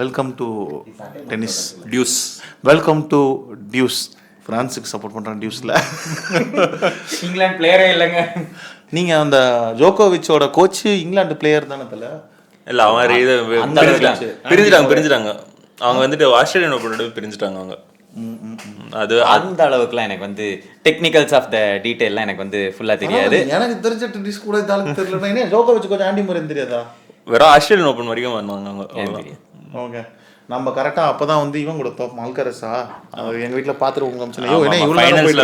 Welcome to tennis deuce. Welcome to deuce. பிரான்ஸுக்கு support பண்ணுறான் டியூஸில். இங்கிலாந்து பிளேயரே இல்லைங்க. நீங்கள் அந்த ஜோகோவிச்சோட கோச்சு இங்கிலாந்து பிளேயர் தானே தல? இல்லை, அவன் இது பிரிஞ்சுட்டாங்க. அவங்க வந்துட்டு ஆஸ்திரேலியன் ஓப்பனோட பிரிஞ்சுட்டாங்க அவங்க. அது அந்த அளவுக்குலாம் எனக்கு வந்து டெக்னிக்கல்ஸ் ஆஃப் த டீடைல்லாம் எனக்கு வந்து ஃபுல்லாக தெரியாது. எனக்கு தெரிஞ்ச டென்னிஸ் கூட இதாலும் தெரியல. ஜோகோவிச் கொஞ்சம் ஆண்டி முறை தெரியாதா? வெறும் ஆஸ்திரேலியன் ஓப்பன் வரைக்கும் வந்தாங்க அவங்க. ஓகே, நம்ம கரெக்டாக அப்போ தான் வந்து இவன் கூட தோப்போம் அல்கரஸா. அவர் எங்கள் வீட்டில் பார்த்துருவோம்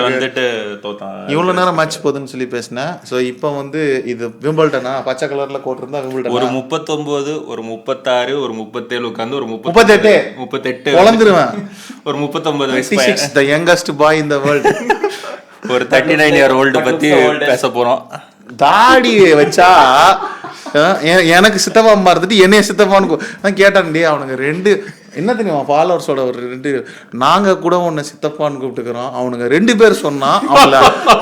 வந்துட்டு தோத்தான். இவ்வளோ நேரம் மேட்ச் போகுதுன்னு சொல்லி பேசினேன். ஸோ இப்போ வந்து இது விம்பிள்டனா பச்சை கலரில் கோட் இருந்தால் விம்பிள்டன் ஒரு 39, ஒரு 36, ஒரு 37 உட்காந்து ஒரு 38 வளர்ந்துருவேன். ஒரு 39 வயசு the youngest bye in the world. ஒரு 39 year old பற்றி பேச போகிறோம். தாடி வச்சா எனக்கு சித்தப்பா அம்மா இருந்துட்டு என்னைய சித்தப்பான்னு கேட்டான்டி. அவனுங்க ரெண்டு என்ன தெரியுமா ஃபாலோவர்ஸோட ஒரு ரெண்டு, நாங்கள் கூட உன்னை சித்தப்பான்னு கூப்பிட்டுக்கிறோம். அவனுங்க 2 பேர் சொன்னா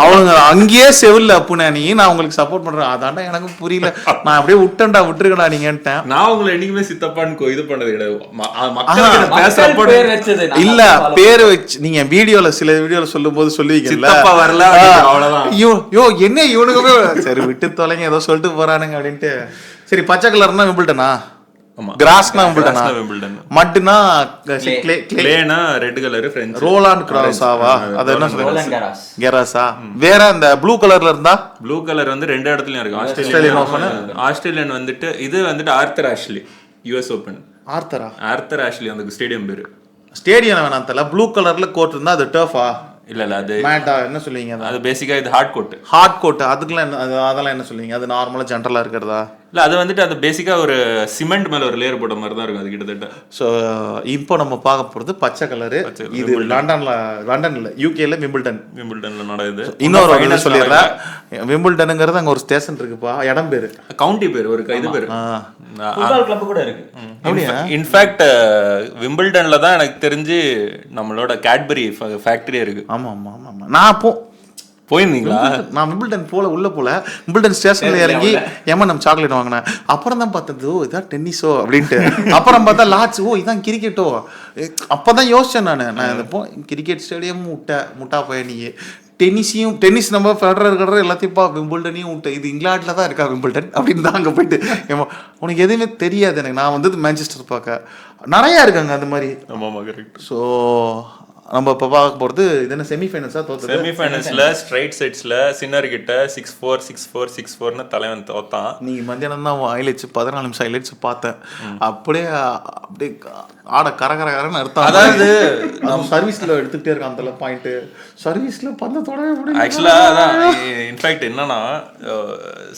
அவனுங்க அங்கேயே செவில்ல அப்புனா நீ நான் உங்களுக்கு சப்போர்ட் பண்றேன். அதாண்டா எனக்கு புரியல. நான் அப்படியே விட்டுருக்கடா நீங்கன்ட்டேன். நான் உங்களை என்னைக்குமே சித்தப்பான்னு இது பண்ணது கிடையாது. இல்ல பேரு வச்சு நீங்க வீடியோல சில வீடியோல சொல்லும் போது சொல்லுவீங்கல்ல, யோ என்ன இவனுக்குமே சரி விட்டு தொலைங்க ஏதோ சொல்லிட்டு போறானுங்க அப்படின்ட்டு. சரி, பச்சை கலர்னா விம்பிள்டனா, கிராஸ்னா விம்பிள்டனா, மட்னா கிளேனா ரெட் கலர் ஃப்ரெஞ்ச் ரோலாண்ட் கிராஸாவா அது என்ன சொல்றீங்க? கெராஸா. வேற அந்த ப்ளூ கலர்ல இருந்தா ப்ளூ கலர் வந்து 2 இடத்துலயும் இருக்கு. ஆஸ்திரேலியன் வந்துட்டு இது வந்துட்டு Arthur Ashley US Open. Arthur Ashley அந்த ஸ்டேடியம் பேரு. ஸ்டேடியம் வேணாம் தல. ப்ளூ கலர்ல கோட் இருந்தா அது டர்ஃபா? இல்ல அது மேட்டா என்ன சொல்லுவீங்க? அது பேசிக்கா இது ஹார்ட் கோட். அதுக்குலாம் என்ன அதெல்லாம் என்ன சொல்லுவீங்க? அது நார்மலா ஜெனரலா இருக்கிறதா? இல்ல அது வந்துட்டு அது பேசிக்கா ஒரு சிமெண்ட் மேல ஒரு லேயர் போட்ட மாதிரி தான் இருக்கும் அது கிட்டத்தட்ட. ஸோ இப்போ நம்ம பார்க்க போறது பச்சை கலரு. இது லண்டன்ல யூகேல விம்பிள்டன்ல நடக்குது. இன்னொரு சொல்லிடுறேன், விம்பிள்டனுங்கிறது அங்க ஒரு ஸ்டேஷன் இருக்குப்பா, இடம் பேரு, கவுண்டி பேரு, ஒரு இது பேரு, ஃபுட்பால் கிளப் கூட இருக்கு. இன்ஃபேக்ட் விம்பிள்டன்ல தான் எனக்கு தெரிஞ்சு நம்மளோட கேட்பரி ஃபேக்டரியே இருக்கு. ஆமா ஆமா ஆமா. நான் போயிருந்தீங்களா? நான் விம்பிள்டன் உள்ள போல விம்பிள்டன் ஸ்டேஷன்ல இறங்கி நம்ம சாக்லேட் வாங்கினேன். அப்புறம் தான் பார்த்தது ஓ இதான் டென்னிஸோ அப்படின்ட்டு. அப்புறம் பார்த்தா லாட்ச், ஓ இதான் கிரிக்கெட்டோ. அப்பதான் யோசிச்சேன் நான் கிரிக்கெட் ஸ்டேடியம் முட்டா போய் நீ டென்னிஸ் நம்ம ஃபெடரர் எல்லாத்தையும் விம்பிள்டனையும் விட்டு இது இங்கிலாண்டில் தான் இருக்கா விம்பிள்டன் அப்படின்னு தான் அங்கே போயிட்டு உனக்கு எதுவுமே தெரியாது. எனக்கு நான் வந்து மேன்செஸ்டர் பார்க்க நிறையா இருக்காங்க அந்த மாதிரி. ஸோ நம்ம இப்போ பார்க்க போகிறது இது என்ன செமிஃபைனல்ஸாக தோற்று. செமிஃபைனல்ஸில் ஸ்ட்ரைட் செட்ஸில் சின்னர் கிட்ட 6-4 6-4 6-4னு தலைவன் தோத்தான். நீங்கள் மத்தியானம் தான் ஹைலைட்ஸ் 14 நிமிஷம் ஹைலைட்ஸ் பார்த்தேன். அப்படியே ஆட கரகரன்னு அர்த்தம். அதாவது நம்ம சர்வீஸில் எடுத்துக்கிட்டே இருக்கோம் அந்த பாயிண்ட்டு. சர்வீஸில் பந்தத்தோட ஆக்சுவலாக அதான் இன்ஃபேக்ட் என்னன்னா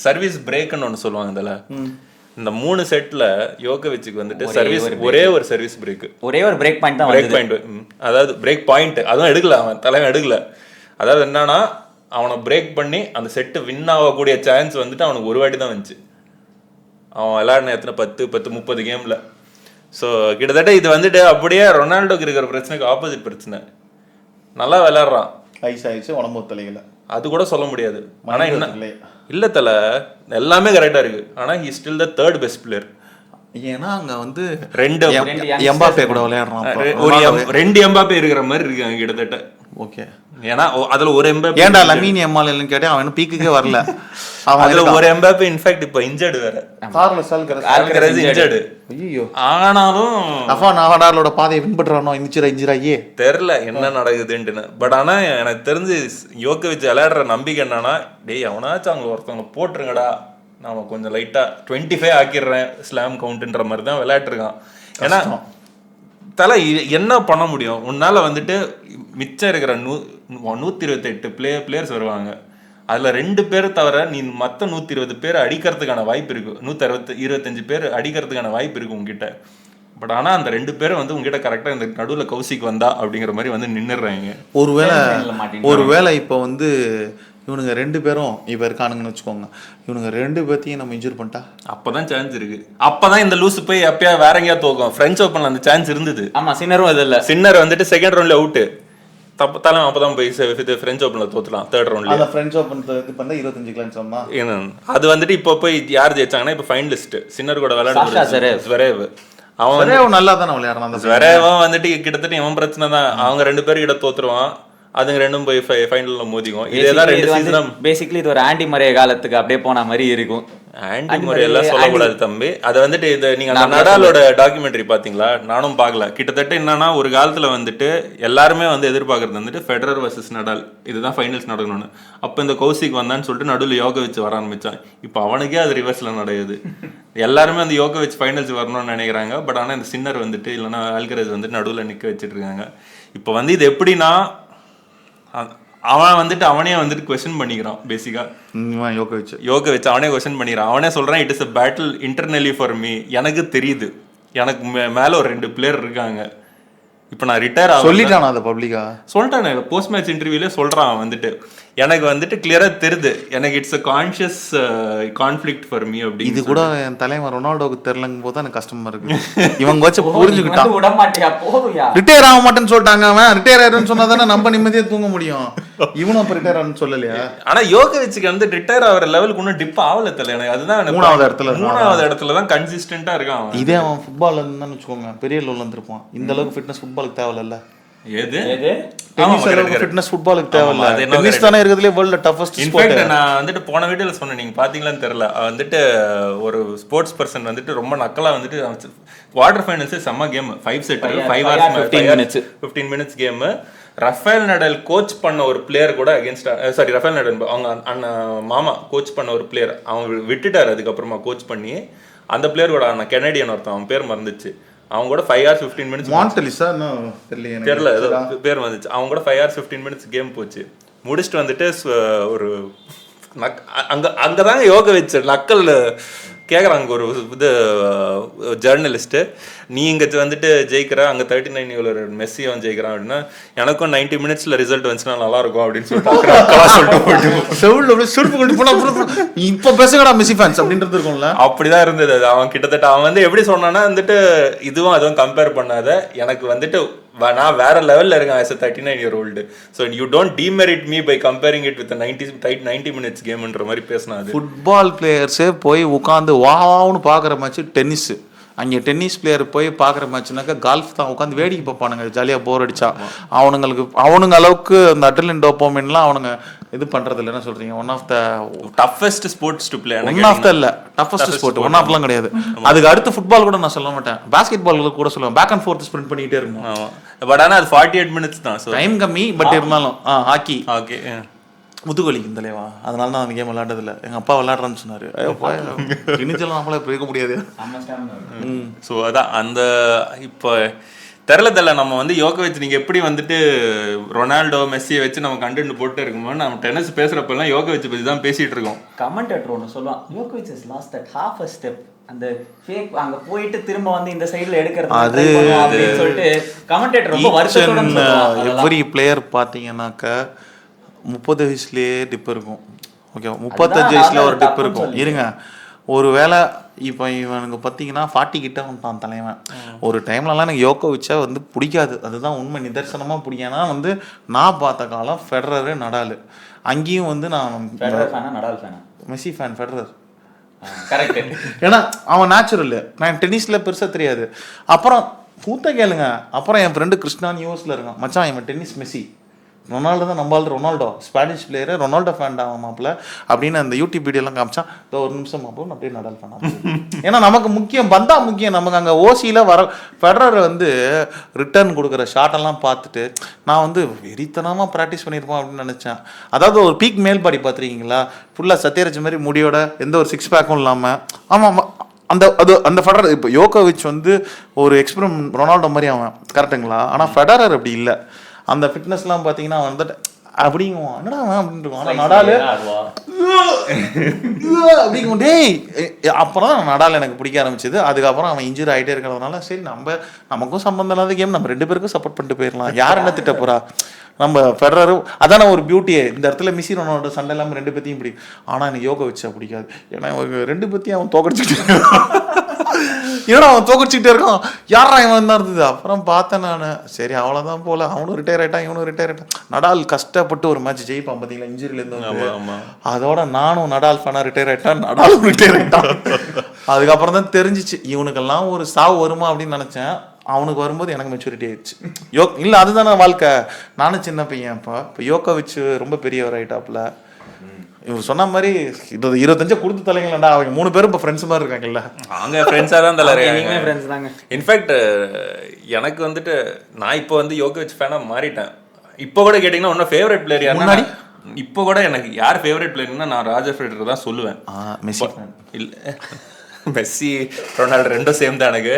சர்வீஸ் பிரேக்குன்னு ஒன்று சொல்லுவாங்க இதில். இந்த 3 செட்ல யோகோவிச்சுக்கு வந்துட்டு சர்வீஸ் ஒரே ஒரு சர்வீஸ் பிரேக், ஒரே ஒரு பிரேக் பாயிண்ட் தான். பிரேக் பாயிண்ட், அதாவது பிரேக் பாயிண்ட் அதுவும் எடுக்கல, அவன் தலைவன் எடுக்கல. அதாவது என்னன்னா அவனை பிரேக் பண்ணி அந்த செட்டு வின் ஆகக்கூடிய சான்ஸ் வந்துட்டு அவனுக்கு ஒரு வாட்டி தான் வந்துச்சு. அவன் விளையாடின எத்தனை 10-30 கேம்ல. ஸோ கிட்டத்தட்ட இது வந்துட்டு அப்படியே ரொனால்டோக்கு இருக்கிற பிரச்சனைக்கு ஆப்போசிட் பிரச்சனை. நல்லா விளையாடுறான், ஐஸ் ஆயிடுச்சு உடம்பு தலையில, அது கூட சொல்ல முடியாது. ஆனா என்ன இல்ல தல எல்லாமே கரெக்டா இருக்கு. ஆனா he still the 3rd best player. ஏன்னா அங்க வந்து 2 எம்பாப்பே கூட விளையாடுறான். ஒரு 2 எம்பாப்பே இருக்கிற மாதிரி இருக்கு அங்க கிட்டத்தட்ட. ஓகே, ஏன்னா அதுல ஒரு எம்பாப்பே ஏன்டா லமீன் எம்மால் இல்லன்னு கேட்டா அவன் பீக்குக்கே வரல. அதுல ஒரு எம்பாப்பே இன்ஃபேக்ட் இப்ப இன்ஜர்ட் வேற, ஆல்கரஸ் இன்ஜர்ட். ஐயோ, ஆனாலும் நாவடாலோட பாதையை பின்பற்றானோ இன்ஜுராயே தெரியல என்ன நடக்குதுன்னு. பட் ஆனா எனக்கு தெரிஞ்சு யோகோவிச் விளையாடுற நம்பிக்கை என்னன்னா, டேய் அவனாச்சும் அவங்க ஒருத்தவங்க போட்டுருங்கடா, நாம கொஞ்சம் லைட்டா 25 ஆக்கிடுறேன் ஸ்லாம் கவுண்ட்ன்ற மாதிரி தான் விளையாட்டுருக்கான். ஏன்னா தலை என்ன பண்ண முடியும் உன்னால வந்துட்டு மிச்சம் இருக்கிற 128 பிளேயர்ஸ் வருவாங்க. அதுல 2 பேர் தவிர நீ மற்ற 120 பேர் அடிக்கிறதுக்கான வாய்ப்பு இருக்கு. 125 பேர் அடிக்கிறதுக்கான வாய்ப்பு இருக்கு உங்ககிட்ட. பட் ஆனா அந்த 2 பேரும் வந்து உங்ககிட்ட கரெக்டா இந்த நடுவில் கௌசிக் வந்தா அப்படிங்கிற மாதிரி வந்து நின்னுறாங்க. ஒருவேளை இப்போ வந்து இவனுங்க 2 பேரும் இப்போ இருக்கானுங்கன்னு வச்சுக்கோங்க, இவனுங்க 2 பேர்த்தையும் நம்ம இன்ஜூர் பண்ணிட்டா அப்பதான் சான்ஸ் இருக்கு. அப்பதான் இந்த லூசு போய் எப்பயா வேற எங்கேயா தோக்கும். பிரெஞ்ச் ஓப்பன்ல அந்த சான்ஸ் இருந்தது. ஆமா, சின்னரும் அது இல்ல, சின்னர் வந்துட்டு செகண்ட் ரவுண்ட்ல அவுட்டு தப்பத்தாலும் அப்பதான் போய் பிரெஞ்ச் ஓப்பன்ல தோத்துலாம். 3rd ரவுண்ட்ல அந்த பிரெஞ்ச் ஓப்பன் இது பண்ணா 25 கிளான்ஸ் ஆமா. அது வந்துட்டு இப்போ போய் யார் ஜெயிச்சாங்கன்னா இப்போ ஃபைனலிஸ்ட் சின்னர் கூட விளையாடுறது ஸ்வரேவ். அவன் வந்து நல்லா தானே விளையாடுறான் அந்த ஜெரேவும் வந்துட்டு கிட்டத்தட்ட இவன் பிரச்சனை தான். அவங்க 2 பேரும் கிட்ட தோத்துருவான், அதுங்க ரெண்டும் போய் ஃபைனல்ல மோதிக்கும். இதேதான் 2 சீசனும். பேசிக்கலி இது ஒரு ஆண்டி மரே காலத்துக்கு அப்படியே போன மாதிரி இருக்கும். ஆண்டி முறை எல்லாம் சொல்லக்கூடாது தம்பி. அதை வந்துட்டு இது நீங்க அந்த நடாலோட டாக்குமெண்ட்ரி பாத்தீங்களா? நானும் பார்க்கல. கிட்டத்தட்ட என்னன்னா ஒரு காலத்துல வந்துட்டு எல்லாருமே வந்து எதிர்பார்க்கறது வந்துட்டு ஃபெடரர் வர்சஸ் நடால், இதுதான் ஃபைனல்ஸ் நடக்கணும்னு. அப்ப இந்த கௌசிக் வந்தான்னு சொல்லிட்டு நடுவில் யோகோவிச் வர ஆரம்பிச்சான். இப்போ அவனுக்கே அது ரிவர்ஸ்ல நடக்குது. எல்லாருமே அந்த யோகோவிச் ஃபைனல்ஸ் வரணும்னு நினைக்கிறாங்க. பட் ஆனா இந்த சின்னர் வந்துட்டு இல்லைன்னா ஆல்கரேஸ் வந்துட்டு நடுவில் நிக்க வச்சுட்டு இருக்காங்க. இப்போ வந்து இது எப்படின்னா அவன் வந்துட்டு அவனே வந்துட்டு கொஸ்டின் பண்ணிக்கிறான். பேசிக்கா யோகோவிச் அவனே கொஸ்டின் பண்ணிக்கிறான். அவனே சொல்றான், it is a battle internally for me. எனக்கு தெரியுது, எனக்கு மேல ஒரு 2 பிளேயர் இருக்காங்க. இப்போ நான் ரிட்டையர் சொல்லிட்டான். அதை பப்ளிக்கா சொல்லிட்டானே, போஸ்ட் மேட்ச் இன்டர்வியூல சொல்றான் வந்துட்டு, எனக்கு வந்துட்டு கிளியரா தெரியுது, எனக்கு it's a conscious conflict for me அப்படி. இது கூட என் தலைவர் ரொனால்டோக்கு தெரியலங்கும் போது எனக்கு கஷ்டமா இருக்கு. இவங்க வச்சு புரிஞ்சுக்கிட்டான். ரிட்டையர் ஆக மாட்டேன்னு சொல்லிட்டாங்க. அவன் ரிட்டையர் ஆயிடுன்னு சொன்னா தானே நம்ம நிம்மதியா தூங்க முடியும். இவனும் அப்ப ரிட்டையர் ஆனு சொல்லலையா? ஆனா யோகோவிச்சுக்கு வந்து ரிட்டையர் ஆகிற லெவலுக்கு இன்னும் டிப் ஆகல தெரியல எனக்கு. அதுதான் 3வது இடத்துல தான் கன்சிஸ்டன்டா இருக்கான். இதே அவன் ஃபுட்பால் இருந்தான்னு வச்சுக்கோங்க, பெரிய லெவல்ல இருந்திருப்பான். இந்த அளவுக்கு ஃபிட்னஸ் ஃபுட்பாலுக்கு தேவையில்ல. நான் வந்துட்டு போன வீடியோல சொன்னேன், நீங்க பாத்தீங்களான்னு தெரியல. வந்துட்டு ஒரு ஸ்போர்ட்ஸ் பர்சன் வந்துட்டு ரொம்ப நக்கலா வந்துட்டு குவார்டர் ஃபைனல்ஸ் செம்ம game, 5 set 5 hours 15 minutes game. Rafael Nadal coach பண்ண ஒரு பிளேயர் கூட அகேன்ஸ்ட், சாரி ரஃபேல் நடால் அவங்க அண்ணன் மாமா கோச் பண்ண ஒரு பிளேயர் அவங்க விட்டுட்டாரு. அதுக்கப்புறமா கோச் பண்ணி அந்த பிளேயர் கூட அண்ணன் கெனடியன் ஒருத்தன், அவன் பேர் மறந்துச்சு, அவங்க கூட 5 hours 15 minutes தெரியல ஏதோ பேர் வந்துச்சு. அவங்க கூட 5 hours 15 minutes கேம் போச்சு. முடிச்சுட்டு வந்துட்டு ஒரு அங்கதாங்க யோகோவிச் நக்கல் கேட்குறாங்க ஒரு இது ஜேர்னலிஸ்ட்டு, நீ இங்கே வந்துட்டு ஜெயிக்கிற, அங்கே 39 இவ்வளோ மெஸ்ஸி அவன் ஜெயிக்கிறான் அப்படின்னா, எனக்கும் 90 minutes ரிசல்ட் வந்துச்சுன்னா நல்லா இருக்கும் அப்படின்னு சொல்லிட்டு இப்போ பேசுங்கடா மெஸ்ஸி ஃபேன்ஸ் அப்படின்றது இருக்கும்ல. அப்படிதான் இருந்தது அது. அவன் கிட்டத்தட்ட அவன் வந்து எப்படி சொன்னான்னா வந்துட்டு, இதுவும் அதுவும் கம்பேர் பண்ணாத, எனக்கு வந்துட்டு நான் வேற லெவல்ல இருக்கேன் as a 39-year-old. So you don't demerit me by comparing it with the 90 minutes கேம்ன்ற மாதிரி பேசினாது. ஃபுட்பால் பிளேயர்ஸே போய் உட்காந்து வாவ்னு பார்க்குற மேட்ச் டென்னிஸ். அங்கே டென்னிஸ் பிளேயர் போய் பார்க்குற மேட்ச்னாக்கா கால்ஃப் தான் உட்காந்து வேடிக்கை பார்ப்பானுங்க, ஜாலியாக போர் அடிச்சா. அவனுங்க அளவுக்கு அந்த அட்ரினலின் டோபமைன்லாம் அவனுங்க இது பண்றது இல்லை. என்ன சொல்றீங்க? One of the toughest sports to play. One of the இல்ல டஃபஸ்ட் ஸ்போர்ட், ஒன் ஆஃப்லாம் கிடையாது. அதுக்கு அடுத்து ஃபுட்பால் கூட நான் சொல்ல மாட்டேன், பாஸ்கெட் பால் கூட சொல்லுவேன். பேக் அண்ட் ஃபோர்த் ஸ்பிரிண்ட் பண்ணிட்டே இருக்கும். பட் ஆனா அது 48 minutes தான், டைம் கம்மி. பட் இருந்தாலும் ஹாக்கி ஓகே முதுகலிக்கு இந்த தலைவா, அதனால தான் அந்த கேம் விளையாடுறதில்ல. எங்க அப்பா விளையாடுறான்னு சொன்னாரு. இனிச்சலாம் நம்மள இருக்க முடியாது. ஸோ அதான் அந்த இப்போ தெரியல நம்ம வந்து யோகோவிச் நீங்க எப்படி வந்துட்டு ரொனால்டோ மெஸ்ஸியை வச்சு நம்ம கண்டென்ட் போட்டு இருக்குமோ, நம்ம டென்னிஸ் பேசுறப்பெல்லாம் யோகோவிச் பத்தி தான் பேசிட்டு இருக்கோம். கமெண்டேட்டர் ஒன்று சொல்லுவான், யோகோவிச் is lost that half a step. அந்த ஃபேக் அங்க போயிட்டு திரும்ப வந்து இந்த சைடுல எடுக்கிறது அது அப்படின்னு சொல்லிட்டு கமெண்டேட்டர் ரொம்ப வருஷத்தோட சொல்லுவாங்க. எவ்ரி பிளேயர் பாத்தீங்கன்னாக்க 30 வயசுலயே டிப் இருக்கும். ஓகே, 35 வயசுல ஒரு டிப் இருக்கும். இருங்க, ஒரு வேளை இப்போ இவனுக்கு பார்த்தீங்கன்னா 40 கிட்ட வந்துட்டான் தலைவன். ஒரு டைம்லலாம் எனக்கு யோகோவிச்சா வந்து பிடிக்காது, அதுதான் உண்மை, நிதர்சனமாக பிடிக்கும். ஏன்னா வந்து நான் பார்த்த காலம் ஃபெடரரு நடால். அங்கேயும் வந்து நான் மெஸ்ஸி ஃபேன், ஃபெடரர் கரெக்ட். ஏன்னா அவன் நேச்சுரல், நான் டென்னிஸில் பெருசாக தெரியாது. அப்புறம் கூத்த கேளுங்க, அப்புறம் என் ஃப்ரெண்டு கிருஷ்ணான் யூஎஸில் இருக்கான், மச்சான் இவன் டென்னிஸ் மெஸ்ஸி, ரொனால்டோ தான் நம்மளால் Ronaldo Spanish player, Ronaldo fan தான் மாப்பிள்ள அப்படின்னு அந்த யூடியூப் வீடியோலாம் காமிச்சான். ஒரு நிமிஷம் மாப்பிள்ள அப்படியே நடால் பண்ணான். ஏன்னா நமக்கு முக்கியம் பந்தா முக்கியம். நமக்கு அங்கே ஓசியில் வர ஃபெடரர் வந்து ரிட்டர்ன் கொடுக்குற ஷாட்டெல்லாம் பார்த்துட்டு நான் வந்து வெறித்தனமாக ப்ராக்டிஸ் பண்ணியிருப்போம் அப்படின்னு நினச்சேன். அதாவது ஒரு பீக் மேல் பாடி பார்த்துருக்கீங்களா, ஃபுல்லாக சத்யராஜ் மாதிரி முடியோட, எந்த ஒரு சிக்ஸ் பேக்கும் இல்லாமல். ஆமாம், அந்த ஃபெடரர் இப்போ யோகோவிச் வந்து ஒரு எக்ஸ்பெரிமெண்ட் ரொனால்டோ மாதிரி அவன், கரெக்டுங்களா? ஆனால் ஃபெடரர் அப்படி இல்லை. அந்த ஃபிட்னஸ்லாம் பார்த்தீங்கன்னா வந்துட்டு அப்படிங்குவான், என்னடா அப்படின்ட்டு. ஆனால் நடாலு அப்படிங்கும். டேய், அப்புறம் தான் நடால் எனக்கு பிடிக்க ஆரம்பிச்சது. அதுக்கப்புறம் அவன் இன்ஜுரி ஆகிட்டே இருக்கிறதுனால சரி நமக்கும் சம்பந்தம் இல்லாத கேம், நம்ம 2 பேருக்கும் சப்போர்ட் பண்ணிட்டு போயிடலாம், யார் என்ன திட்ட போறா. நம்ம ஃபெடரரும் அதான ஒரு பியூட்டியே. இந்த இடத்துல மெஸ்ஸி ரொனால்டோ சண்டை இல்லாமல் 2 பேத்தையும் பிடிக்கும். ஆனால் எனக்கு யோகோவிச்சா பிடிக்காது. ஏன்னா 2 பேத்தையும் அவன் தோக்கடிச்சுட்டு ஏன்னா அவன் தோக்கடிச்சுக்கிட்டே இருக்கான். யாரா இவன் தான் இருந்தது. அப்புறம் பார்த்தேன் நான், சரி அவ்வளோதான் போல, அவனும் ரிட்டையர் ஆகிட்டான், இவனும் ரிட்டையர் ஆகிட்டான். நடால் கஷ்டப்பட்டு ஒரு மேட்ச் ஜெயிப்பான் பார்த்தீங்களா, இன்ஜுரியிலேருந்து. அதோட நானும் நடால் ஃபேனாக ரிட்டையர் ஆகிட்டான், நடாலும் ரிட்டையர் ஆகிட்டான். அதுக்கப்புறம் தான் தெரிஞ்சிச்சு இவனுக்கெல்லாம் ஒரு சாவு வருமா அப்படின்னு நினைச்சேன். அவனுக்கு வரும்போது எனக்கு மெச்சூரிட்டி ஆயிடுச்சு. இல்லை அதுதானே வாழ்க்கை. நானும் சின்ன பையன். இப்போ யோகோவிச் ரொம்ப பெரியவர் ஆயிட்டாப்புல. இவர் சொன்ன மாதிரி 25 கொடுத்து தலைங்களா, அவங்க 3 பேரும் இப்போ ஃப்ரெண்ட்ஸ் மாதிரி இருக்காங்கல்ல. அவங்க ஃப்ரெண்ட்ஸாக தான் தலைவர். ஃப்ரெண்ட்ஸ் தாங்க. இன்ஃபேக்ட் எனக்கு வந்துட்டு நான் இப்போ வந்து யோகோவிச் ஃபேனாக மாறிட்டேன். இப்போ கூட கேட்டிங்கன்னா இன்னும் ஃபேவரட் பிளேயர் யாருன்னா, இப்போ கூட எனக்கு யார் ஃபேவரட் பிளேயர்னா நான் ராஜர் ஃபெடரர் தான் சொல்லுவேன். மெஸ்ஸி இல்லை, மெஸ்ஸி ரொனால்டோ ரெண்டும் சேம் தான். எனக்கு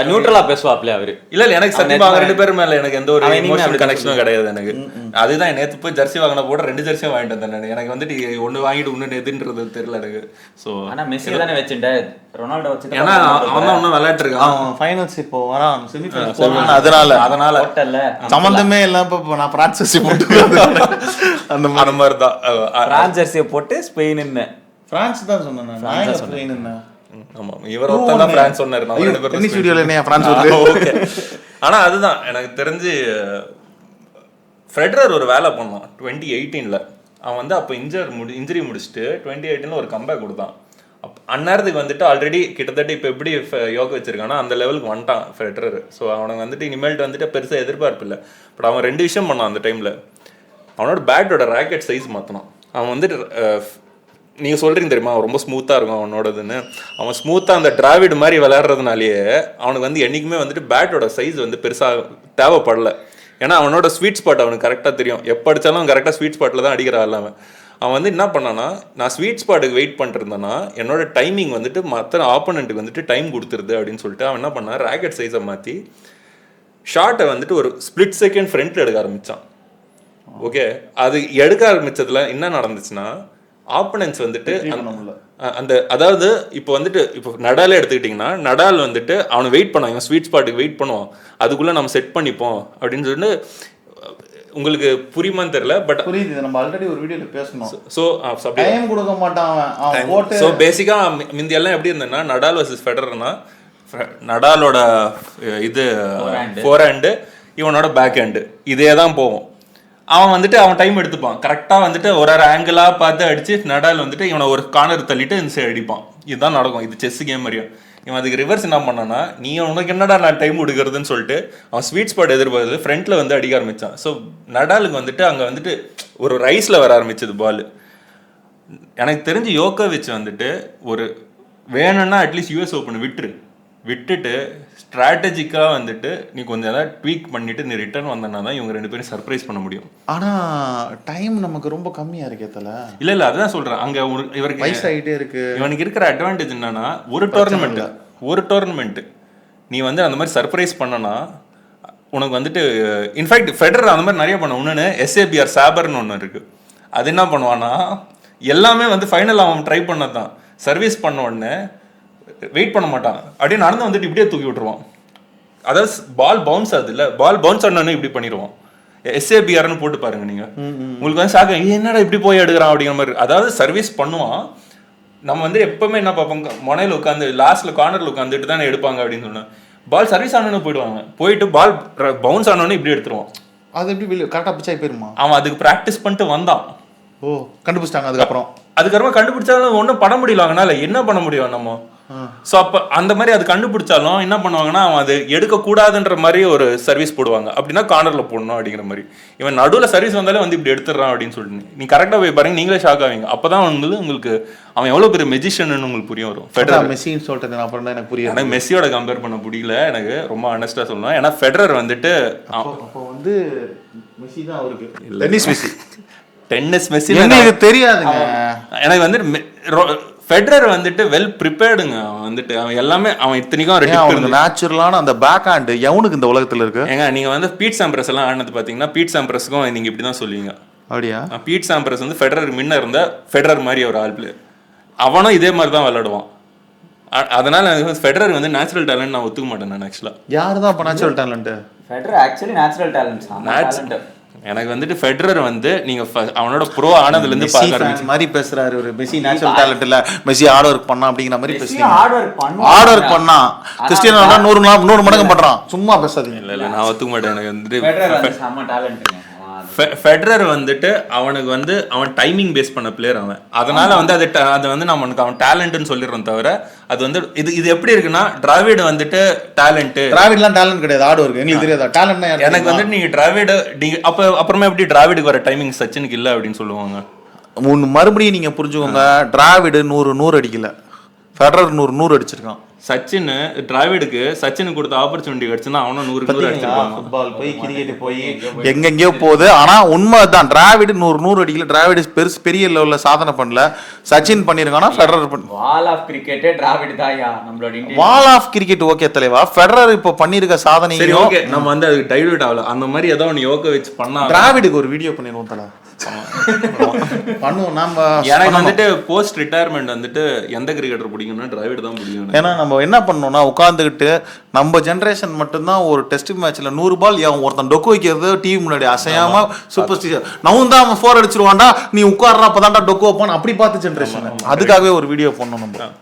நியூட்ரலா பேசுவாப்ல அவரு. இல்ல எனக்கு சத்தியமா அவங்க 2 பேரும் மேல எனக்கு எந்த ஒரு எமோஷனல் கனெக்ஷனும் கிடையாது எனக்கு. அதுதான் நேத்து போய் ஜெர்சி வாங்கின போட 2 ஜெர்சியும் வாங்கிட்டு வந்தேன். எனக்கு வந்துட்டு ஒன்னு வாங்கிட்டு ஒன்னு எதுன்றது தெரியல எனக்கு. சோ ஆனா மெஸ்ஸி தானே வச்சிட்டேன், ரொனால்டோ வச்சிட்டு. ஏன்னா அவன் தான் இன்னும் விளையாட்டு இருக்கான். ஃபைனல்ஸ் இப்போ வரான், செமிஃபைனல்ஸ் போறான். அதனால ஹோட்டல்ல சம்பந்தமே இல்ல. இப்போ நான் பிரான்ஸ் ஜெர்சி போட்டு அந்த மாதிரி தான் பிரான்ஸ் ஜெர்சியை போட்டு ஸ்பெயின் பிரான்ஸ் தான் சொன்னேன். நான் ஸ்பெயின் என்ன. ஆமா, இவர் ஒருத்தன் பிரான்ஸ் சொன்னாரு. நான் 2 பேரும் டென்னிஸ் வீடியோல என்ன பிரான்ஸ் வருது. ஓகே. ஆனா அதுதான் எனக்கு தெரிஞ்சு ஃபெடரர் ஒரு வேலை பண்ணான் 2018ல. அவன் வந்து அப்போ இன்ஜரி முடிச்சுட்டு 2018ல ஒரு கம்பேக் கொடுத்தான். அந்நேரத்துக்கு வந்துட்டு ஆல்ரெடி கிட்டத்தட்ட இப்போ எப்படி யோகா வச்சிருக்கானோ அந்த லெவலுக்கு வந்துட்டான் ஃபெடரர். ஸோ அவனுக்கு வந்துட்டு இனிமேல்ட்டு வந்துட்டு பெருசாக எதிர்பார்ப்பு இல்லை. பட் அவன் 2 விஷயம் பண்ணான் அந்த டைமில். அவனோட பேட்டோட ராக்கெட் சைஸ் மாற்றினான். அவன் வந்துட்டு நீங்கள் சொல்கிறீங்க தெரியுமா ரொம்ப ஸ்மூத்தாக இருக்கும் அவனோடதுன்னு. அவன் ஸ்மூத்தாக அந்த டிராவிட் மாதிரி விளையாடுறதுனாலேயே அவனுக்கு வந்து என்றைக்குமே வந்துட்டு பேட்டோட சைஸ் வந்து பெருசாக தேவைப்படலை. ஏன்னா அவனோட ஸ்வீட் ஸ்பாட் அவனுக்கு கரெக்டாக தெரியும். எப்போ அடித்தாலும் அவன் கரெக்டாக ஸ்வீட் ஸ்பாட்டில் தான் அடிக்கிறான். இல்லாமல் அவன் வந்து என்ன பண்ணான்னா, நான் ஸ்வீட் ஸ்பாட்டுக்கு வெயிட் பண்ணிருந்தேன்னா என்னோட டைமிங் வந்துட்டு மற்ற ஆப்போனண்ட்டுக்கு வந்துட்டு டைம் கொடுத்துருது அப்படின்னு சொல்லிட்டு அவன் என்ன பண்ணான், ராக்கெட் சைஸை மாற்றி ஷார்ட்டை வந்துட்டு ஒரு ஸ்பிளிட் செகண்ட் ஃப்ரண்ட்டில் எடுக்க ஆரம்பித்தான். ஓகே, அது எடுக்க ஆரம்பித்ததில் என்ன நடந்துச்சுன்னா, ஆப்பனன்ஸ் வந்துட்டு அந்த அதாவது இப்போ வந்துட்டு இப்போ நடாலே எடுத்துக்கிட்டிங்கன்னா, நடால் வந்துட்டு அவனை வெயிட் பண்ணுவான், இவன் ஸ்வீட் ஸ்பாட்டுக்கு வெயிட் பண்ணுவான், அதுக்குள்ளே நம்ம செட் பண்ணிப்போம் அப்படின்னு சொல்லிட்டு. உங்களுக்கு புரியுமான்னு தெரியல, பட் புரியுது. நம்ம ஆல்ரெடி ஒரு வீடியோல பேசணும். சோ டைம் கொடுக்க மாட்டான் அவன் போட்டு. சோ பேசிக்கா முந்தி எல்லாம் எப்படி இருந்ததுன்னா, நடால் வர்சஸ் ஃபெடரர்னா நடாலோட இது ஃபோர் ஹேண்டு, இவனோட பேக் ஹேண்டு, இதே தான் போகும். அவன் வந்துட்டு அவன் டைம் எடுத்துப்பான். கரெக்டாக வந்துட்டு ஒரு ஆங்கிளாக பார்த்து அடிச்சு நடால் வந்துட்டு இவனை ஒரு கார்னர் தள்ளிட்டு இந்த சைடு அடிப்பான். இதுதான் நடக்கும். இது செஸ் கேம் மாதிரியும். இவன் அதுக்கு ரிவர்ஸ் என்ன பண்ணான்னா, நீ உனக்கு என்னடா நான் டைம் கொடுக்குறதுன்னு சொல்லிட்டு அவன் ஸ்வீட் ஸ்பாட் எதிர்பார்த்து ஃப்ரண்ட்டில் வந்து அடிக்க ஆரம்பித்தான். ஸோ நடாலுக்கு வந்துட்டு அங்கே வந்துட்டு ஒரு ரைஸில் வர ஆரம்பிச்சது பால். எனக்கு தெரிஞ்சு யோகோவிச் வந்துட்டு ஒரு வேணும்னா அட்லீஸ்ட் யூஎஸ் ஓப்பன் விட்டுட்டு ஸ்ட்ராட்டஜிக்காக வந்துட்டு நீ கொஞ்சம் ஏதாவது ட்வீக் பண்ணிட்டு நீ ரிட்டர்ன் வந்தனா தான் இவங்க 2 பேரும் சர்ப்ரைஸ் பண்ண முடியும். ஆனால் டைம் நமக்கு ரொம்ப கம்மியாக இருக்கே தல. இல்லை அதுதான் சொல்கிறேன். அங்கே இவருக்கு வயசாகிட்டே இருக்கு. இவனுக்கு இருக்கிற அட்வான்டேஜ் என்னன்னா, ஒரு டோர்னமெண்ட் நீ வந்து அந்த மாதிரி சர்ப்ரைஸ் பண்ணனா உனக்கு வந்துட்டு. இன்ஃபேக்ட் ஃபெடரர் அந்த மாதிரி நிறைய பண்ண. ஒன்று SABR சாபர்னு ஒன்று இருக்குது. அது என்ன பண்ணுவான்னா, எல்லாமே வந்து ஃபைனல் அவன் ட்ரை பண்ணதான். சர்வீஸ் பண்ண உடனே வெயிட் பண்ண மாட்டான், அப்படியே நடந்து வந்துட்டு இப்படியே தூக்கி விட்டுருவான். அதாவது பால் பவுன்ஸ் ஆகுது இல்லை, பால் பவுன்ஸ் ஆனோன்னு இப்படி பண்ணிடுவான். SABRன்னு போட்டு பாருங்க நீங்க, உங்களுக்கு வந்து ஷாக் என்னடா இப்படி போய் எடுக்கிறான் அப்படிங்கிற மாதிரி. அதாவது சர்வீஸ் பண்ணுவான். நம்ம வந்து எப்பவுமே என்ன பார்ப்போம், முனையில் உட்காந்து லாஸ்ட்ல கார்னர்ல உட்காந்துட்டு தானே எடுப்பாங்க அப்படின்னு சொன்னேன். பால் சர்வீஸ் ஆனோன்னு போயிட்டு பால் பவுன்ஸ் ஆனோன்னு இப்படி எடுத்துருவான். அது எப்படி கரெக்டாக பிச்சா போயிருமா? அவன் அதுக்கு ப்ராக்டிஸ் பண்ணிட்டு வந்தான். ஓ, கண்டுபிடிச்சிட்டாங்க. அதுக்கப்புறம் கண்டுபிடிச்சாலும் ஒன்றும் பண்ண முடியல. அவங்கனால என்ன பண்ண முடியும் நம்ம? ஸோ அப்போ அந்த மாதிரி அது கண்டுபிடிச்சாலும் என்ன பண்ணுவாங்கன்னா, அவன் அது எடுக்கக்கூடாதுன்ற மாதிரி ஒரு சர்வீஸ் போடுவாங்க. அப்படின்னா கார்னரில் போடணும் அப்படிங்கிற மாதிரி. இவன் நடுவில் சர்வீஸ் வந்தாலே வந்து இப்படி எடுத்துடுறான் அப்படின்னு சொல்லிட்டு நீ கரெக்டாக போய் பாருங்க, நீங்களே ஷாக் ஆவீங்க. அப்போ தான் வந்து உங்களுக்கு அவன் எவ்வளோ பெரிய மெஜிஷியன் உங்களுக்கு புரியும் வரும். ஃபெடரர் மெஸ்ஸின்னு சொல்லிட்டு அப்புறம் தான் எனக்கு புரியும். எனக்கு மெஸ்ஸியோட கம்பேர் பண்ண முடியல, எனக்கு ரொம்ப ஆனஸ்டாக சொல்லணும். ஏன்னா ஃபெடரர் வந்துட்டு அப்போ வந்து மெஸ்ஸி தான் அவருக்கு டென்னிஸ் மெஸ்ஸி. டென்னிஸ் மெஸ்ஸி எனக்கு தெரியாதுங்க. எனக்கு வந்து ஃபெடரர் வந்துட்டு வெல் ப்ரிப்பேர்டுங்க. அவன் வந்துட்டு அவன் எல்லாமே அவன் இத்தனைக்கும் நேச்சுரலான அந்த பேக் ஹேண்ட் எவனுக்கு இந்த உலகத்துல இருக்கு. ஏங்க நீங்க வந்து பீட் சாம்ப்ரஸ் எல்லாம் ஆனது பாத்தீங்கன்னா, பீட் சாம்ப்ரஸ்க்கும் நீங்க இப்படிதான் சொல்லுவீங்க. அப்படியா? பீட் சாம்ப்ரஸ் வந்து ஃபெடரர் முன்ன இருந்த ஃபெடரர் மாதிரி ஒரு ஆள் பிளேயர். அவனும் இதே மாதிரி தான் விளையாடுவான். அதனால ஃபெடரர் வந்து நேச்சுரல் டேலண்ட் நான் ஒத்துக்க மாட்டேன். நான் ஆக்சுவலா யாரு தான் அப்ப natural talent? Federer actually natural talent. எனக்கு வந்துட்டு ஃபெடரர் வந்து நீங்க அவனோட ப்ரோ ஆனதுல இருந்து பார்க்க ஆரம்பிச்ச மாதிரி பேசுறாரு. ஒரு மெஸ்ஸி நேச்சுரல் டேலண்ட் இல்ல, மெஸ்ஸி ஹார்ட் ஒர்க் பண்ணா அப்படிங்கிற மாதிரி பேசுறீங்க. ஹார்ட் ஒர்க் பண்ணா கிறிஸ்டியானோ ரொனால்டோ 100 மடங்கு பண்றான். சும்மா பேசாதீங்க. இல்ல நான் ஒத்துக்க மாட்டேன். எனக்கு வந்து ஃபெடரர் செம்ம டேலண்ட்ங்க. ஃபெடரர் வந்துட்டு அவனுக்கு வந்து அவன் டைமிங் பேஸ் பண்ண பிளேயர் அவன், அதனால வந்து அது வந்து நம்மளுக்கு அவன் டேலண்ட்னு சொல்லிடுறோம் தவிர அது வந்து இது எப்படி இருக்குன்னா டிராவிட் வந்துட்டு டேலண்ட், டிராவிட்லாம் டேலண்ட் கிடையாது, ஆடு இருக்கு எங்களுக்கு தெரியாதா டேலண்ட்னா எனக்கு வந்து நீங்க டிராவிட் நீங்க அப்புறமா எப்படி டிராவிடுக்கு வர டைமிங் சச்சினுக்கு இல்ல அப்படின்னு சொல்லுவாங்க. மறுபடியும் நீங்க புரிஞ்சுக்கோங்க, டிராவிட் 100 அடிக்கல, ஃபெடரர் 100 அடிச்சிருக்கான். சச்சின் டிராவிடுக்கு சச்சினுக்கு கொடுத்த ஆப்பர்ச்சுனிட்டி கிடைச்சுன்னா அவனும் 100 அடிச்சிருப்பான். ஃபுட்பால் போய் கிரிக்கெட் போய் எங்கெங்கயோ போகுது. ஆனா உண்மைதான், டிராவிட் 100 அடிக்கல, டிராவிட் பெரிய லெவல்ல சாதனை பண்ணல, சச்சின் பண்ணிருக்கானா Federer wall of cricket Dravid தான்யா நம்மளோட India. Wall of cricket okay தலைவா, ஃபெடரர் இப்போ பண்ணிருக்க சாதனை சரி ஓகே நம்ம வந்து அது டைல்யூட் ஆகல, அந்த மாதிரி ஏதோ ஒன்று யோகவிச் பண்ணா டிராவிடுக்கு ஒரு வீடியோ பண்ணிடுவோம் தல பண்ணுவோம் நாம. எனக்கு வந்துட்டு போஸ்ட் ரிட்டையர்மெண்ட் வந்துட்டு எந்த கிரிக்கெட்டர் பிடிக்கும்னா டிராவிட் தான் பிடிக்கும். ஏன்னா நம்ம என்ன பண்ணோம்னா உட்காந்துக்கிட்டு நம்ம ஜென்ரேஷன் மட்டும்தான் ஒரு டெஸ்ட் மேட்ச்ல 100 பால் ஒருத்தன் டொக்கு வைக்கிறது டிவி முன்னாடி அசையாம சூப்பர் ஸ்டிச்சர் நவுந்தா அவன் 4 அடிச்சிருவான்டா நீ உட்கார்றா அப்பதான்டா டொக்கு வைப்பான் அப்படி பார்த்து ஜென்ரேஷன். அதுக்காகவே ஒரு வீடியோ பண்ணோம் நம்ம.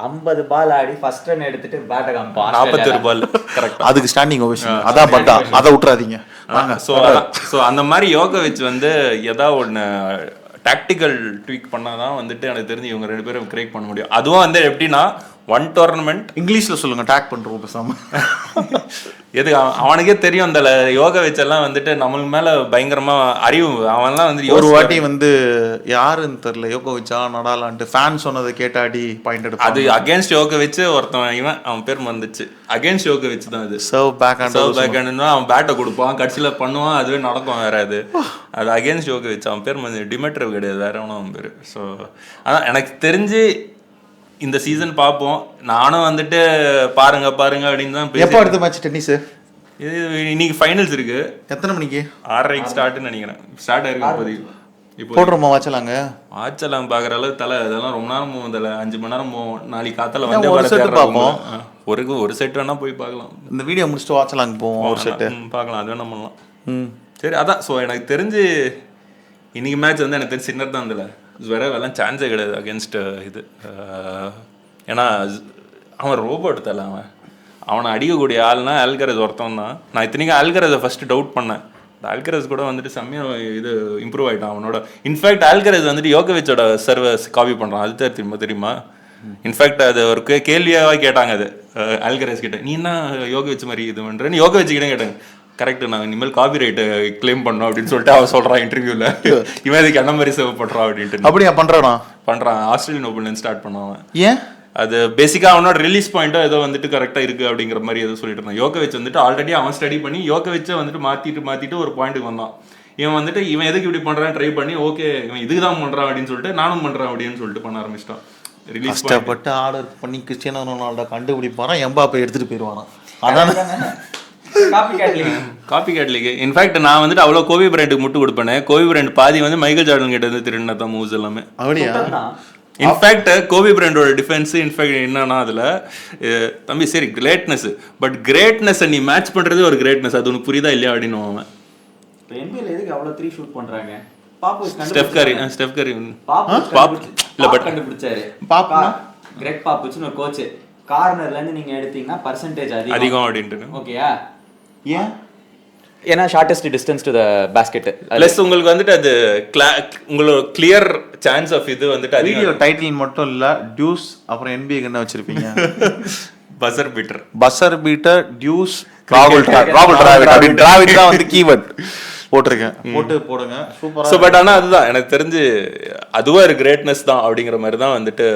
50 பால் ஆடி ஃபர்ஸ்ட் ரன் எடுத்துட்டு பேட்டை காமிப்பான் 41 பால் கரெக்ட், அதுக்கு ஸ்டாண்டிங் ஓவேஷன். அதான் பட்டா, அதை விட்டுறாதீங்க. ஸோ அந்த மாதிரி யோகவிச் வந்து ஏதாவது ஒன்று டாக்டிக்கல் ட்வீக் பண்ணாதான் வந்துட்டு எனக்கு தெரிஞ்சு இவங்க 2 பேரும் கிரியேட் பண்ண முடியும். அதுவும் வந்து எப்படின்னா ஒன் டோர்னமெண்ட் இங்கிலீஷ்ல சொல்லுங்க, டாக் பண்றோம் பேசாம. எது அவனுக்கே தெரியும் அந்த யோகவிச் எல்லாம் வந்துட்டு நம்மளுக்கு மேல பயங்கரமா அறிவு, அவன்லாம் வந்து ஒரு வாட்டி வந்து யாருன்னு தெரியல யோகோவிச்சா நடாலான்ட்டு ஃபேன் சொன்னதை கேட்டாடி பாயிண்ட் எடுப்பான். அது அகைன்ஸ்ட் யோகவிச் ஒருத்தன் இவன் அவன் பேர் வந்துச்சு, அகைன்ஸ்ட் யோகவிச் தான் அது. சர்வ் பேக் ஹேண்ட் அவன் பேட்டை கொடுப்பான், கடைசியில பண்ணுவான், அதுவே நடக்கும் வேற. அது அகைன்ஸ்ட் யோகவிச், அவன் பேர் வந்து டிமெட்ரவ் கிடையாது, வேற ஒன்றும் அவன் பேர். ஸோ அதான் எனக்கு தெரிஞ்சு இந்த சீசன் பார்ப்போம். நானும் வந்துட்டு பாருங்க அப்படின்னு தான். எப்போ அடுத்த மேட்ச் டென்னிஸ்? இது இன்னைக்கு ஃபைனல்ஸ் இருக்கு. எத்தனை மணிக்கு? 6:30 ஸ்டார்ட்னு நினைக்கிறேன். ஸ்டார்ட் ஆயிருக்கு இப்போ. போடுறோமா வாட்சலாங்க? வாட்சலாம் பாக்குற அளவு தலை இதெல்லாம் ரொம்ப நேரம் போகும் தலை, 5 மணி நேரம் போகும். நாளைக்கு காத்தால வந்து ஒரு செட் பார்ப்போம். ஒரு செட் வேணா போய் பார்க்கலாம். இந்த வீடியோ முடிச்சுட்டு வாட்சலாங்க போவோம், ஒரு செட் பார்க்கலாம், அது வேணா பண்ணலாம். சரி அதான். ஸோ எனக்கு தெரிஞ்சு இன்னைக்கு மேட்ச் வந்து எனக்கு தெரிஞ்சு சின்னர் தான் இதில் வேற எல்லாம் சான்ஸே கிடையாது அகேன்ஸ்ட் இது. ஏன்னா அவன் ரோபோட் தலை, அவனை அடிக்கக்கூடிய ஆள்னா ஆல்கரஸ் ஒருத்தன் தான். நான் இத்தனைக்கும் ஆல்கரஸை ஃபர்ஸ்ட் டவுட் பண்ணேன். ஆல்கரஸ் கூட வந்துட்டு செம்மையாக இது இம்ப்ரூவ் ஆகிட்டான் அவனோட. இன்ஃபேக்ட் ஆல்கரஸ் வந்துட்டு யோகவிச்சோட சர்வஸ் காப்பி பண்ணுறான், அது தெரியுமா? இன்ஃபேக்ட் அது ஒரு கேள்வியாக கேட்டாங்க, அது ஆல்கரஸ் கிட்ட, நீ என்ன யோகவிச் மாதிரி இது பண்ணுறேன்னு யோகவிச் கிட்ட கேட்டாங்க. கரெக்ட், நாங்கள் இனிமேல் காப்பி ரைட்டை கிளைம் பண்ணோம் அப்படின்னு சொல்லிட்டு அவன் சொல்கிறான் இன்டர்வியூவில். இவன் இதுக்கு என்ன மாதிரி சேவ் பண்ணுறான் அப்படின்ட்டு. அப்படியா பண்ணுறான்? ஆஸ்திரேலியன் ஓப்பன் ஸ்டார்ட் பண்ணுவான். ஏன்? அது பேசிக்காக அவனோட ரிலீஸ் பாயிண்ட்டோ ஏதோ வந்துட்டு கரெக்டாக இருக்குது அப்படிங்கிற மாதிரி ஏதோ சொல்லிட்டு இருந்தான். யோகவிச் வந்துட்டு ஆல்ரெடி அவன் ஸ்டடி பண்ணி யோகவிச்சை வந்துட்டு மாற்றிட்டு ஒரு பாயிண்ட்டுக்கு வந்தான். இவன் வந்துட்டு இவன் எதுக்கு இப்படி பண்ணுறான்னு ட்ரை பண்ணி ஓகே இவன் இதுக்கு தான் பண்ணுறான் அப்படின்னு சொல்லிட்டு நானும் பண்ணுறேன் அப்படின்னு சொல்லிட்டு பண்ண ஆரம்பிச்சிட்டான். ரிலீஸ் கஷ்டப்பட்டு ஆர்டர் பண்ணி கிறிஸ்டியானோ ரொனால்டோ கண்டுபிடிப்பாரான், எம்பாப்பே எடுத்துகிட்டு போயிடுவாரான். அதான் காப்பி கேட் லீக். இன்ஃபேக்ட் நான் வந்துட்டு அவ்வளோ கோபி பிராண்டுக்கு முட்டு கொடுப்பேன். கோபி பிராண்ட் பாதி வந்து மைக்கேல் ஜார்டன் கிட்ட இருந்து திருடின தான் மூவ்ஸ் எல்லாமே. அப்படியா? இன்ஃபேக்ட் கோபி பிராண்டோட டிஃபென்ஸ் இன்ஃபேக்ட் என்னன்னா அதில் தம்பி சரி கிரேட்னஸ், பட் கிரேட்னஸ் நீ மேட்ச் பண்ணுறது ஒரு கிரேட்னஸ், அது உனக்கு புரியுதா இல்லையா அப்படின்னு அவன். எதுக்கு அவ்வளோ 3 ஷூட் பண்ணுறாங்க? ஸ்டெஃப் கரி இல்ல பட் கண்டுபிடிச்சாரு. கிரெக் பாப்புச்சுன்னு ஒரு கோச். கார்னர்ல இருந்து நீங்க எடுத்தீங்கன்னா பர்சன்டேஜ் அதிகம் அப்படின்ட்டு. ஓகேயா? ஏன்? ஏன்னா shortest distance to the basket. Plus உங்களுக்கு வந்துட்டு அது உங்களுக்கு கிளியர் சான்ஸ் ஆஃப் இது வந்துட்டு வீடியோ டைட்டில் மட்டும் இல்ல, டியூஸ் அப்புறம் NBA என்ன வச்சிருப்பீங்க? பஸர் பீட்டர் டியூஸ் ராகுல் டிராவிட் அப்படி டிராவிட் தான் வந்து கீவேர்ட் போட்டிருக்கேன். போடுங்க சூப்பரா. ஸோ பட் ஆனால் அதுதான் எனக்கு தெரிஞ்சு அதுவும் ஒரு கிரேட்னஸ் தான் அப்படிங்கிற மாதிரி தான் வந்துட்டு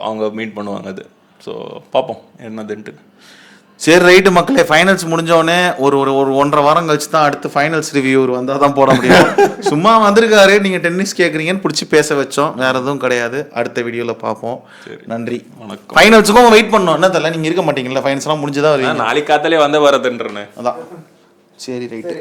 அவங்க மீட் பண்ணுவாங்க அது. ஸோ பார்ப்போம் என்னதுன்ட்டு. சரி ரைட்டு மக்களே, ஃபைனல்ஸ் முடிஞ்சோடனே ஒரு 1.5 வாரம் கழிச்சு தான் அடுத்து ஃபைனல்ஸ் ரிவ்யூ வந்தால் தான் போட முடியும். சும்மா வந்திருக்காரு, நீங்கள் டென்னிஸ் கேட்குறீங்கன்னு பிடிச்சி பேச வச்சோம், வேற எதுவும் கிடையாது. அடுத்த வீடியோவில் பார்ப்போம். நன்றி. வணக்கம். ஃபைனல்ஸுக்கும் வெயிட் பண்ணோம். என்ன தெரியல, நீங்கள் இருக்க மாட்டீங்களா? ஃபைனல்ஸ்லாம் முடிஞ்சுதான் வருவீங்க. நாளைக்கு காத்தாலே வந்த வரதுன்றேன். அதான் சரி ரைட்டு.